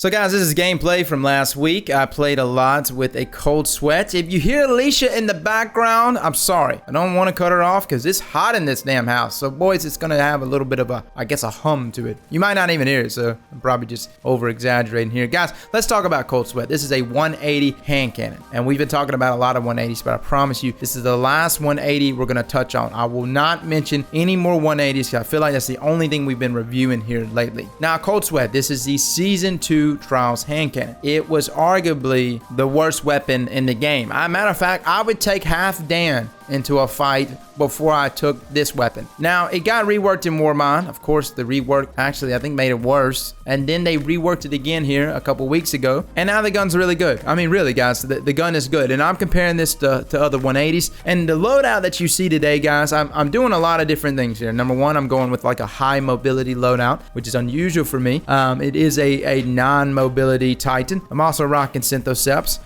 So guys, this is gameplay from last week. I played a lot with a Cold Sweat. If you hear Alicia in the background, I'm sorry. I don't want to cut her off because it's hot in this damn house. So boys, it's going to have a little bit of a, I guess, a hum to it. You might not even hear it, so I'm probably just over-exaggerating here. Guys, let's talk about Cold Sweat. This is a 180 hand cannon. And we've been talking about a lot of 180s, but I promise you, this is the last 180 we're going to touch on. I will not mention any more 180s because I feel like that's the only thing we've been reviewing here lately. Now, Cold Sweat, this is the Season 2 Trials hand cannon. It was arguably the worst weapon in the game. As a matter of fact, I would take half Dan into a fight before I took this weapon. Now, it got reworked in Warmind. Of course, the rework actually, I think, made it worse. And then they reworked it again here a couple weeks ago. And now the gun's really good. I mean, really, guys, the gun is good. And I'm comparing this to other 180s. And the loadout that you see today, guys, I'm doing a lot of different things here. Number one, I'm going with like a high mobility loadout, which is unusual for me. It is a non-mobility Titan. I'm also rocking Synthoceps.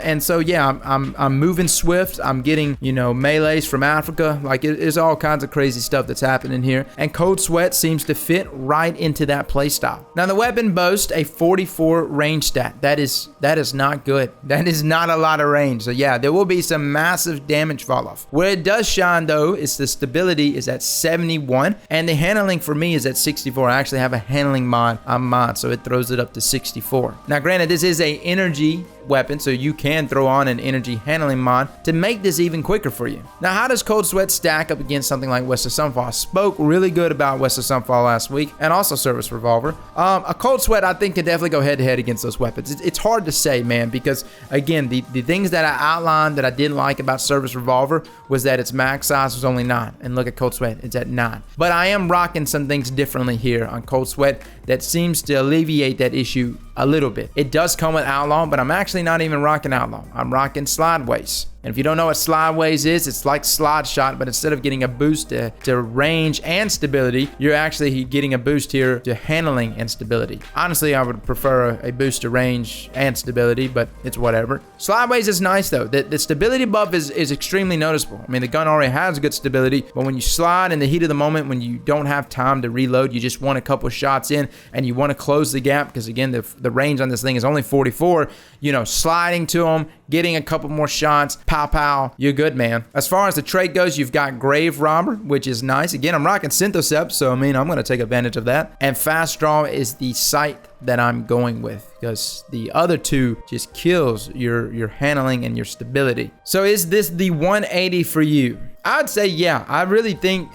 And so, yeah, I'm moving swift. I'm getting, you know, melees from Africa. Like, there's all kinds of crazy stuff that's happening here, and Cold Sweat seems to fit right into that playstyle. Now, the weapon boasts a 44 range stat. That is not good. That is not a lot of range. So yeah, there will be some massive damage fall off. Where it does shine though is the stability is at 71, and the handling for me is at 64. I actually have a handling mod on mod, so it throws it up to 64. Now, granted, this is a energy weapon, so you can throw on an energy handling mod to make this even quicker for you. Now, how does Cold Sweat stack up against something like West of Sunfall? I spoke really good about West of Sunfall last week, and also Service Revolver. A Cold Sweat, I think, can definitely go head to head against those weapons. It's hard to say, man, because again, the things that I outlined that I didn't like about Service Revolver was that its max size was only 9, and look at Cold Sweat, it's at 9. But I am rocking some things differently here on Cold Sweat that seems to alleviate that issue a little bit. It does come with Outlaw, but I'm actually not even rocking Outlaw. I'm rocking Slideways. And if you don't know what Slideways is, it's like Slide Shot, but instead of getting a boost to range and stability, you're actually getting a boost here to handling and stability. Honestly, I would prefer a boost to range and stability, but it's whatever. Slideways is nice though. The stability buff is extremely noticeable. I mean, the gun already has good stability, but when you slide in the heat of the moment, when you don't have time to reload, you just want a couple shots in and you want to close the gap, because again, the range on this thing is only 44. You know, sliding to them, getting a couple more shots, pow pow, you're good, man. As far as the trait goes, you've got Grave Robber, which is nice. Again, I'm rocking Synthoceps, so I mean, I'm going to take advantage of that. And Fast Draw is the sight that I'm going with, because the other two just kills your handling and your stability. So is this the 180 for you? I'd say yeah. I really think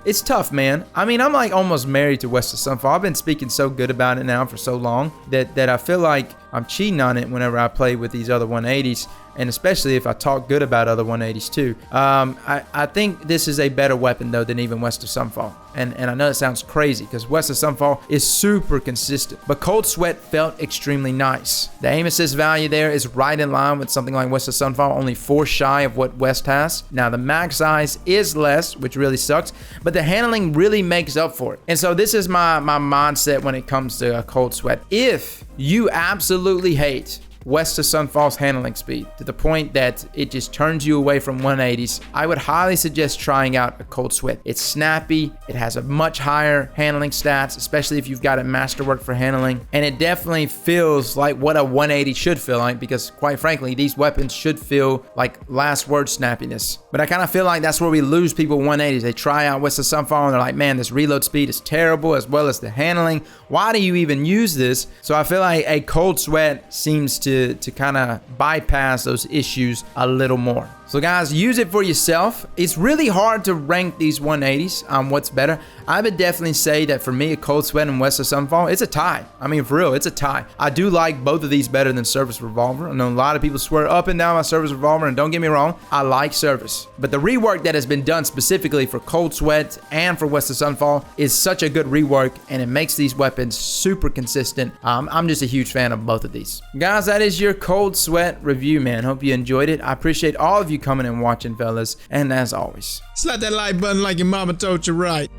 it's tough, man. I mean, I'm like almost married to West of Sunfall. I've been speaking so good about it now for so long that I feel like I'm cheating on it whenever I play with these other 180s, and especially if I talk good about other 180s too. I think this is a better weapon though than even West of Sunfall. And I know it sounds crazy because West of Sunfall is super consistent, but Cold Sweat felt extremely nice. The aim assist value there is right in line with something like West of Sunfall, only 4 shy of what West has. Now the max size is less, which really sucks, but the handling really makes up for it. And so this is my mindset when it comes to a Cold Sweat. If you absolutely hate West of Sunfall's handling speed to the point that it just turns you away from 180s, I would highly suggest trying out a Cold Sweat. It's snappy, it has a much higher handling stats, especially if you've got a masterwork for handling, and it definitely feels like what a 180 should feel like, because quite frankly, these weapons should feel like last word snappiness. But I kind of feel like that's where we lose people 180s. They try out West of Sunfall and they're like, man, this reload speed is terrible, as well as the handling. Why do you even use this? So I feel like a Cold Sweat seems to kind of bypass those issues a little more. So guys, use it for yourself. It's really hard to rank these 180s on what's better. I would definitely say that for me, a Cold Sweat and West of Sunfall, it's a tie. I mean, for real, it's a tie. I do like both of these better than Service Revolver. I know a lot of people swear up and down about Service Revolver, and don't get me wrong, I like Service. But the rework that has been done specifically for Cold Sweat and for West of Sunfall is such a good rework, and it makes these weapons super consistent. I'm just a huge fan of both of these. Guys, that is your Cold Sweat review, man. Hope you enjoyed it. I appreciate all of you coming and watching, fellas, and as always, slap that like button like your mama told you right.